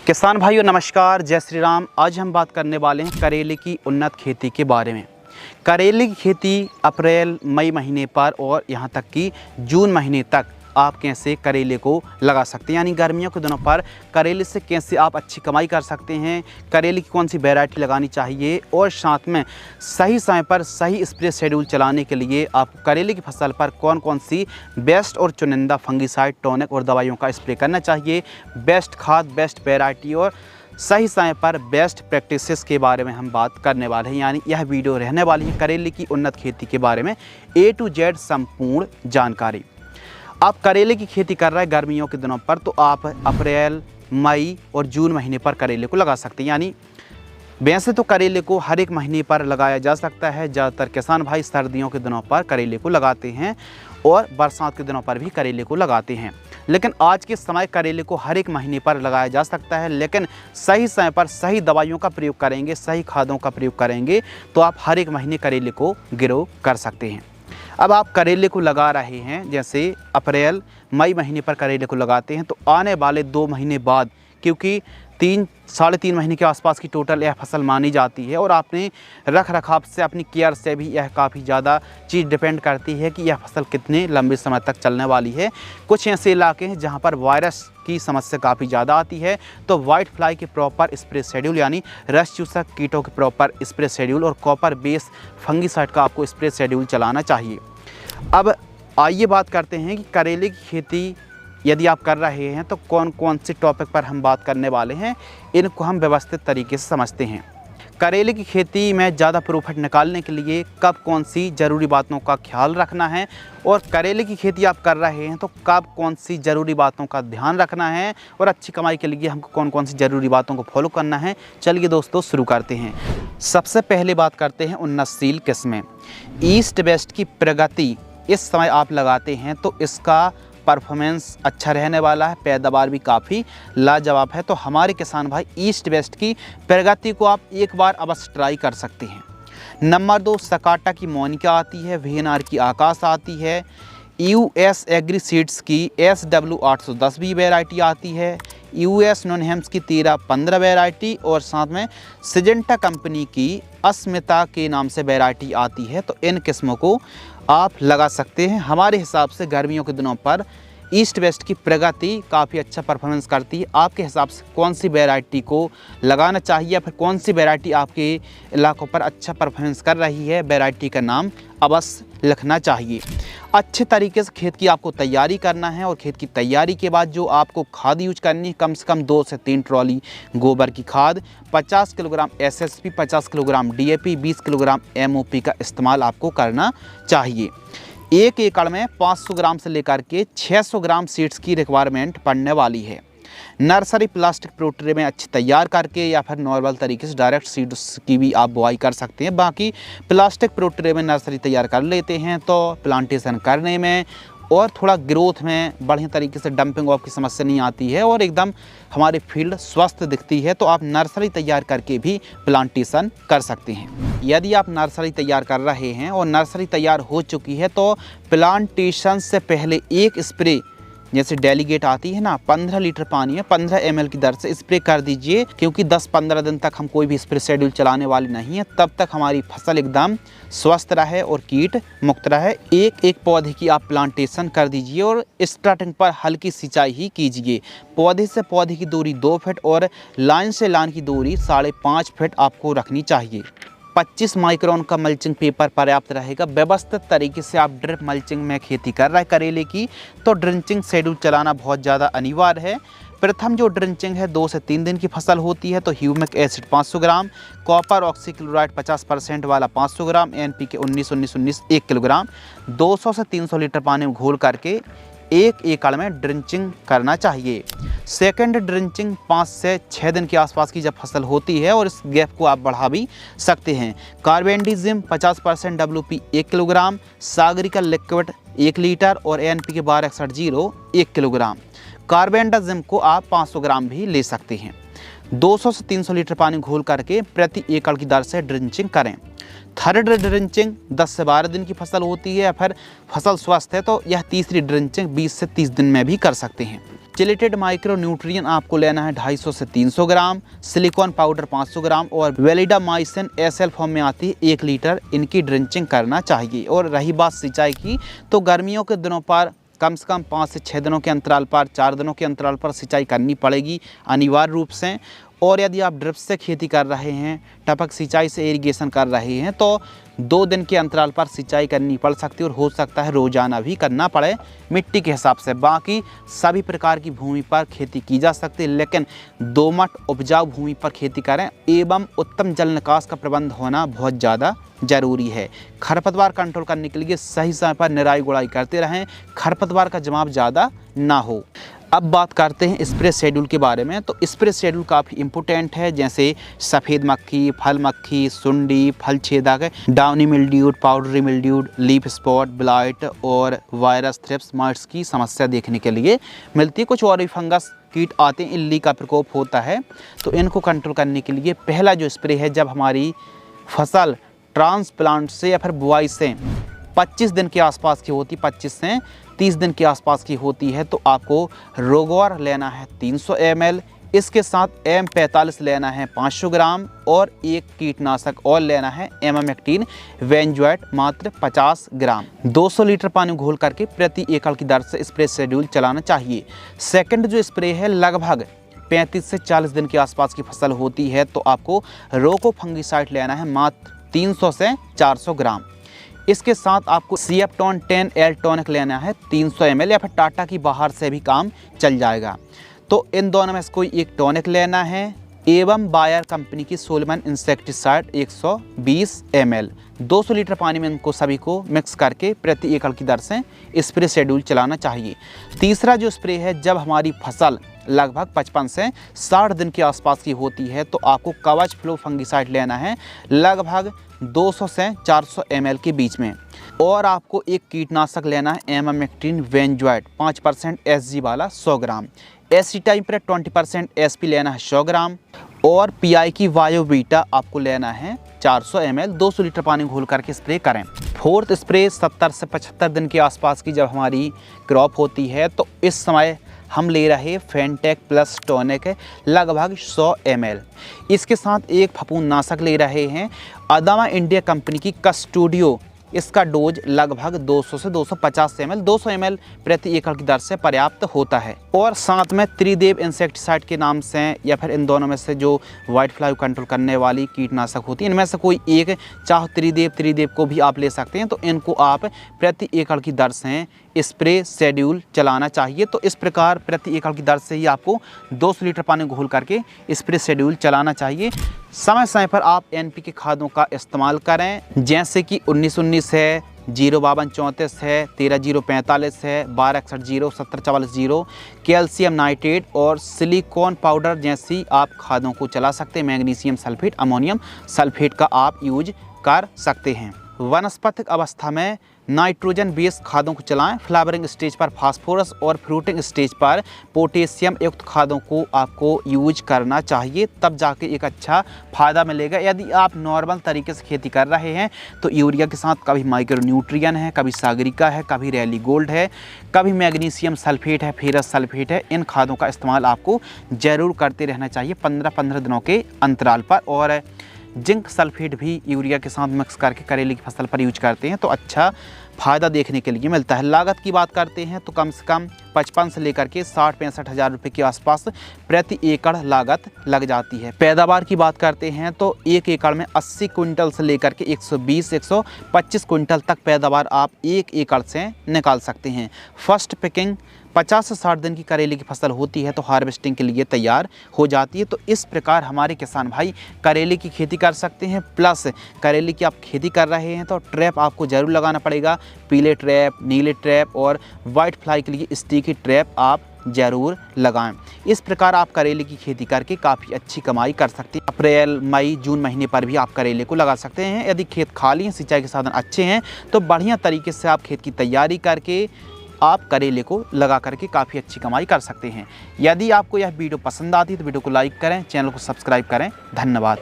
किसान भाइयों नमस्कार, जय श्री राम। आज हम बात करने वाले हैं करेले की उन्नत खेती के बारे में। करेले की खेती अप्रैल मई महीने पर और यहाँ तक कि जून महीने तक आप कैसे करेले को लगा सकते हैं, यानी गर्मियों के दिनों पर करेले से कैसे आप अच्छी कमाई कर सकते हैं, करेले की कौन सी वैरायटी लगानी चाहिए और साथ में सही समय पर सही स्प्रे शेड्यूल चलाने के लिए आप करेले की फसल पर कौन कौन सी बेस्ट और चुनिंदा फंगिसाइड, टॉनिक और दवाइयों का स्प्रे करना चाहिए, बेस्ट खाद, बेस्ट वैरायटी और सही समय पर बेस्ट प्रैक्टिसेस के बारे में हम बात करने वाले हैं। यानी यह वीडियो रहने वाली है करेले की उन्नत खेती के बारे में A to Z संपूर्ण जानकारी। आप करेले की खेती कर रहे हैं गर्मियों के दिनों पर, तो आप अप्रैल मई और जून महीने पर करेले को लगा सकते हैं। यानी वैसे तो करेले को हर एक महीने पर लगाया जा सकता है। ज़्यादातर किसान भाई सर्दियों के दिनों पर करेले को लगाते हैं और बरसात के दिनों पर भी करेले को लगाते हैं, लेकिन आज के समय करेले को हर एक महीने पर लगाया जा सकता है। लेकिन सही समय पर सही दवाइयों का प्रयोग करेंगे, सही खादों का प्रयोग करेंगे तो आप हर एक महीने करेले को ग्रो कर सकते हैं। अब आप करेले को लगा रहे हैं, जैसे अप्रैल मई महीने पर करेले को लगाते हैं, तो आने वाले 2 महीने बाद, क्योंकि 3-3.5 महीने के आसपास की टोटल यह फसल मानी जाती है और आपने रख रखाव से, अपनी केयर से भी यह काफ़ी ज़्यादा चीज़ डिपेंड करती है कि यह फसल कितने लंबे समय तक चलने वाली है। कुछ ऐसे इलाके हैं जहां पर वायरस की समस्या काफ़ी ज़्यादा आती है, तो वाइट फ्लाई के प्रॉपर स्प्रे शेड्यूल यानी रस चूसक कीटों के प्रॉपर स्प्रे शेड्यूल और कॉपर बेस फंगिसाइड का आपको स्प्रे शेड्यूल चलाना चाहिए। अब आइए बात करते हैं कि करेले की खेती यदि आप कर रहे हैं तो कौन कौन से टॉपिक पर हम बात करने वाले हैं, इनको हम व्यवस्थित तरीके से समझते हैं। करेले की खेती में ज़्यादा प्रॉफिट निकालने के लिए कब कौन सी ज़रूरी बातों का ख्याल रखना है, और करेले की खेती आप कर रहे हैं तो कब कौन सी ज़रूरी बातों का ध्यान रखना है, और अच्छी कमाई के लिए हमको कौन कौन सी ज़रूरी बातों को फॉलो करना है। चलिए दोस्तों शुरू करते हैं। सबसे पहले बात करते हैं उन्नतशील किस्में। ईस्ट वेस्ट की प्रगति इस समय आप लगाते हैं तो इसका परफॉर्मेंस अच्छा रहने वाला है, पैदावार भी काफ़ी लाजवाब है। तो हमारे किसान भाई ईस्ट वेस्ट की प्रगति को आप एक बार अवश्य ट्राई कर सकते हैं। नंबर 2 सकाटा की मोनिका आती है, VNR की आकाश आती है, US एग्री सीड्स की SW 810 भी वैरायटी आती है, US नॉनहेम्स की 13-15 वैरायटी और साथ में सिजेंटा कंपनी की अस्मिता के नाम से वैरायटी आती है। तो इन किस्मों को आप लगा सकते हैं। हमारे हिसाब से गर्मियों के दिनों पर ईस्ट वेस्ट की प्रगति काफ़ी अच्छा परफॉर्मेंस करती है। आपके हिसाब से कौन सी वैरायटी को लगाना चाहिए या फिर कौन सी वैरायटी आपके इलाकों पर अच्छा परफॉर्मेंस कर रही है, वैरायटी का नाम अवश्य लिखना चाहिए। अच्छे तरीके से खेत की आपको तैयारी करना है और खेत की तैयारी के बाद जो आपको खाद यूज करनी है, कम से कम 2 से 3 ट्रॉली गोबर की खाद, 50 kilogram SSP, 50 kilogram DAP, 20 kilogram MOP का इस्तेमाल आपको करना चाहिए। 1 एकड़ में 500 ग्राम से लेकर के 600 ग्राम सीड्स की रिक्वायरमेंट पड़ने वाली है। नर्सरी प्लास्टिक प्रोट्रे में अच्छी तैयार करके या फिर नॉर्मल तरीके से डायरेक्ट सीड्स की भी आप बुआई कर सकते हैं। बाकी प्लास्टिक प्रोट्रे में नर्सरी तैयार कर लेते हैं तो प्लांटेशन करने में और थोड़ा ग्रोथ में बढ़िया तरीके से डंपिंग ऑफ की समस्या नहीं आती है और एकदम हमारी फील्ड स्वस्थ दिखती है। तो आप नर्सरी तैयार करके भी प्लांटेशन कर सकते हैं। यदि आप नर्सरी तैयार कर रहे हैं और नर्सरी तैयार हो चुकी है तो प्लांटेशन से पहले एक स्प्रे, जैसे डेलीगेट आती है ना, 15 लीटर पानी में 15 ml की दर से स्प्रे कर दीजिए, क्योंकि 10-15 दिन तक हम कोई भी स्प्रे शेड्यूल चलाने वाले नहीं है। तब तक हमारी फसल एकदम स्वस्थ रहे और कीट मुक्त रहे। एक पौधे की आप प्लांटेशन कर दीजिए और स्टार्टिंग पर हल्की सिंचाई ही कीजिए। पौधे से पौधे की दूरी 2 फीट और लाइन से लाइन की दूरी 5.5 फीट आपको रखनी चाहिए। 25 माइक्रोन का मल्चिंग पेपर पर्याप्त रहेगा। व्यवस्थित तरीके से आप ड्रिप मल्चिंग में खेती कर रहे हैं करेले की, तो ड्रिंचिंग शेड्यूल चलाना बहुत ज़्यादा अनिवार्य है। प्रथम जो ड्रिंचिंग है 2 से 3 दिन की फसल होती है, तो ह्यूमिक एसिड 500 ग्राम, कॉपर ऑक्सीक्लोराइड 50% वाला 500 ग्राम, NPK 19-19-19 1 किलोग्राम 200 से 300 लीटर पानी में घोल करके 1 एकड़ में ड्रिंचिंग करना चाहिए। सेकेंड ड्रिंचिंग 5 से 6 दिन के आसपास की जब फसल होती है और इस गैप को आप बढ़ा भी सकते हैं। कार्बेंडिजिम 50% WP 1 किलोग्राम, सागरिकल लिक्विड 1 लीटर और NPK 1261 1 किलोग्राम। कार्बेंडाजिम को आप 500 ग्राम भी ले सकते हैं। 200 से 300 लीटर पानी घोल करके प्रति एकड़ की दर से ड्रिंचिंग करें। थर्ड ड्रिंचिंग 10 से 12 दिन की फसल होती है या फिर फसल स्वस्थ है तो यह तीसरी ड्रिंचिंग 20 से 30 दिन में भी कर सकते हैं। चिलेटेड माइक्रो न्यूट्रिएंट आपको लेना है 250 से 300 ग्राम, सिलिकॉन पाउडर 500 ग्राम और वेलिडामाइसिन एसएल फॉर्म में आती है 1 लीटर, इनकी ड्रिंचिंग करना चाहिए। और रही बात सिंचाई की, तो गर्मियों के दिनों पर कम से कम 5 से 6 दिनों के अंतराल पर, 4 दिनों के अंतराल पर सिंचाई करनी पड़ेगी अनिवार्य रूप से। और यदि आप ड्रिप से खेती कर रहे हैं, टपक सिंचाई से इरिगेशन कर रहे हैं, तो 2 दिन के अंतराल पर सिंचाई करनी पड़ सकती है और हो सकता है रोज़ाना भी करना पड़े मिट्टी के हिसाब से। बाकी सभी प्रकार की भूमि पर खेती की जा सकती है, लेकिन दोमट उपजाऊ भूमि पर खेती करें एवं उत्तम जल निकास का प्रबंध होना बहुत ज़्यादा ज़रूरी है। खरपतवार कंट्रोल करने के लिए सही समय पर निराई गुड़ाई करते रहें, खरपतवार का जमाव ज़्यादा ना हो। अब बात करते हैं स्प्रे शेड्यूल के बारे में। तो स्प्रे शेड्यूल काफ़ी इम्पोर्टेंट है, जैसे सफ़ेद मक्खी, फल मक्खी, सुंडी, फल छेदक, downy mildew, powdery mildew, leaf spot, blight और वायरस थ्रिप्स माइट्स की समस्या देखने के लिए मिलती है। कुछ और भी फंगस कीट आते हैं, इल्ली का प्रकोप होता है, तो इनको कंट्रोल करने के लिए पहला जो स्प्रे है, जब हमारी फसल ट्रांसप्लांट से या फिर बुआई से 25 दिन के आसपास की होती, 25 से 30 दिन के आसपास की होती है, तो आपको रोगवार लेना है 300 ml, इसके साथ M45 लेना है 500 ग्राम और एक कीटनाशक और लेना है एमामेक्टिन वेंजोएट मात्र 50 ग्राम। 200 लीटर पानी घोल करके प्रति एकड़ की दर से स्प्रे शेड्यूल चलाना चाहिए। सेकंड जो स्प्रे है, लगभग 35 से 40 दिन के आसपास की फसल होती है, तो आपको रोको फंगिसाइड लेना है मात्र 300 से 400 ग्राम। इसके साथ आपको सीएप्टोन 10L टॉनिक लेना है 300 ml, या फिर टाटा की बाहर से भी काम चल जाएगा। तो इन दोनों में से कोई एक टॉनिक लेना है एवं बायर कंपनी की सोलमन इंसेक्टिसाइड 120 ml। 200 लीटर पानी में इनको सभी को मिक्स करके प्रति एकड़ की दर से स्प्रे शेड्यूल चलाना चाहिए। तीसरा जो स्प्रे है, जब हमारी फसल लगभग 55 से 60 दिन के आसपास की होती है, तो आपको कवच फ्लो फंगिसाइड लेना है लगभग 200 से 400 ml के बीच में। और आपको एक कीटनाशक लेना है एमामेक्टिन वेंजोएट 5% SG वाला 100 ग्राम। एसी टाइम पर 20% SP लेना है 100 ग्राम। और PI की वायोवीटा आपको लेना है 400 ml। 200 लीटर पानी घोल करके स्प्रे करें। फोर्थ स्प्रे 70 से 75 दिन के आसपास की जब हमारी क्रॉप होती है, तो इस समय हम ले रहे फेंटेक प्लस टॉनिक लगभग 100 ml। इसके साथ एक फफूंदनाशक ले रहे हैं अदामा इंडिया कंपनी की कस्टोडियो, इसका डोज लगभग 200 से 250 ml, 200 ml प्रति एकड़ की दर से पर्याप्त होता है। और साथ में त्रिदेव इंसेक्टिसाइड के नाम से, या फिर इन दोनों में से जो वाइट फ्लाई कंट्रोल करने वाली कीटनाशक होती है, इनमें से कोई एक, चाहे त्रिदेव को भी आप ले सकते हैं, तो इनको आप प्रति एकड़ की दर से स्प्रे शेड्यूल चलाना चाहिए। तो इस प्रकार प्रति एकड़ की दर से ही आपको 200 लीटर पानी घोल करके स्प्रे शेड्यूल चलाना चाहिए। समय समय पर आप NPK खादों का इस्तेमाल करें, जैसे कि 1919 है, 05234 है, 13045 है, 1261 1744, कैल्शियम नाइट्रेट और सिलिकॉन पाउडर जैसी आप खादों को चला सकते हैं। मैग्नीशियम सल्फेट, अमोनियम सल्फेट का आप यूज कर सकते हैं। वनस्पतिक अवस्था में नाइट्रोजन बेस खादों को चलाएं। फ्लावरिंग स्टेज पर फास्फोरस और फ्रूटिंग स्टेज पर पोटेशियम युक्त खादों को आपको यूज करना चाहिए, तब जाके एक अच्छा फ़ायदा मिलेगा। यदि आप नॉर्मल तरीके से खेती कर रहे हैं, तो यूरिया के साथ कभी माइक्रो न्यूट्रिएंट है, कभी सागरिका है, कभी रैली गोल्ड है, कभी मैग्नीशियम सल्फेट है, फेरस सल्फेट है, इन खादों का इस्तेमाल आपको ज़रूर करते रहना चाहिए 15-15 दिनों के अंतराल पर। और जिंक सल्फेट भी यूरिया के साथ मिक्स करके करेले की फसल पर यूज करते हैं, तो अच्छा फ़ायदा देखने के लिए मिलता है। लागत की बात करते हैं तो कम से कम 55 से लेकर के 60-65 हज़ार रुपये के आसपास प्रति एकड़ लागत लग जाती है। पैदावार की बात करते हैं तो 1 एकड़ में 80 क्विंटल से लेकर के 120-125 क्विंटल तक पैदावार आप 1 एकड़ से निकाल सकते हैं। फर्स्ट पिकिंग 50 से 60 दिन की करेले की फसल होती है तो हार्वेस्टिंग के लिए तैयार हो जाती है। तो इस प्रकार हमारे किसान भाई करेले की खेती कर सकते हैं। प्लस करेले की आप खेती कर रहे हैं तो ट्रैप आपको ज़रूर लगाना पड़ेगा। पीले ट्रैप, नीले ट्रैप और वाइट फ्लाई के लिए स्टिकी ट्रैप आप ज़रूर लगाएं। इस प्रकार आप करेले की खेती करके काफ़ी अच्छी कमाई कर सकते हैं। अप्रैल, मई, जून महीने पर भी आप करेले को लगा सकते हैं। यदि खेत खाली हैं, सिंचाई के साधन अच्छे हैं, तो बढ़िया तरीके से आप खेत की तैयारी करके आप करेले को लगा करके काफ़ी अच्छी कमाई कर सकते हैं। यदि आपको यह वीडियो पसंद आती है तो वीडियो को लाइक करें, चैनल को सब्सक्राइब करें। धन्यवाद।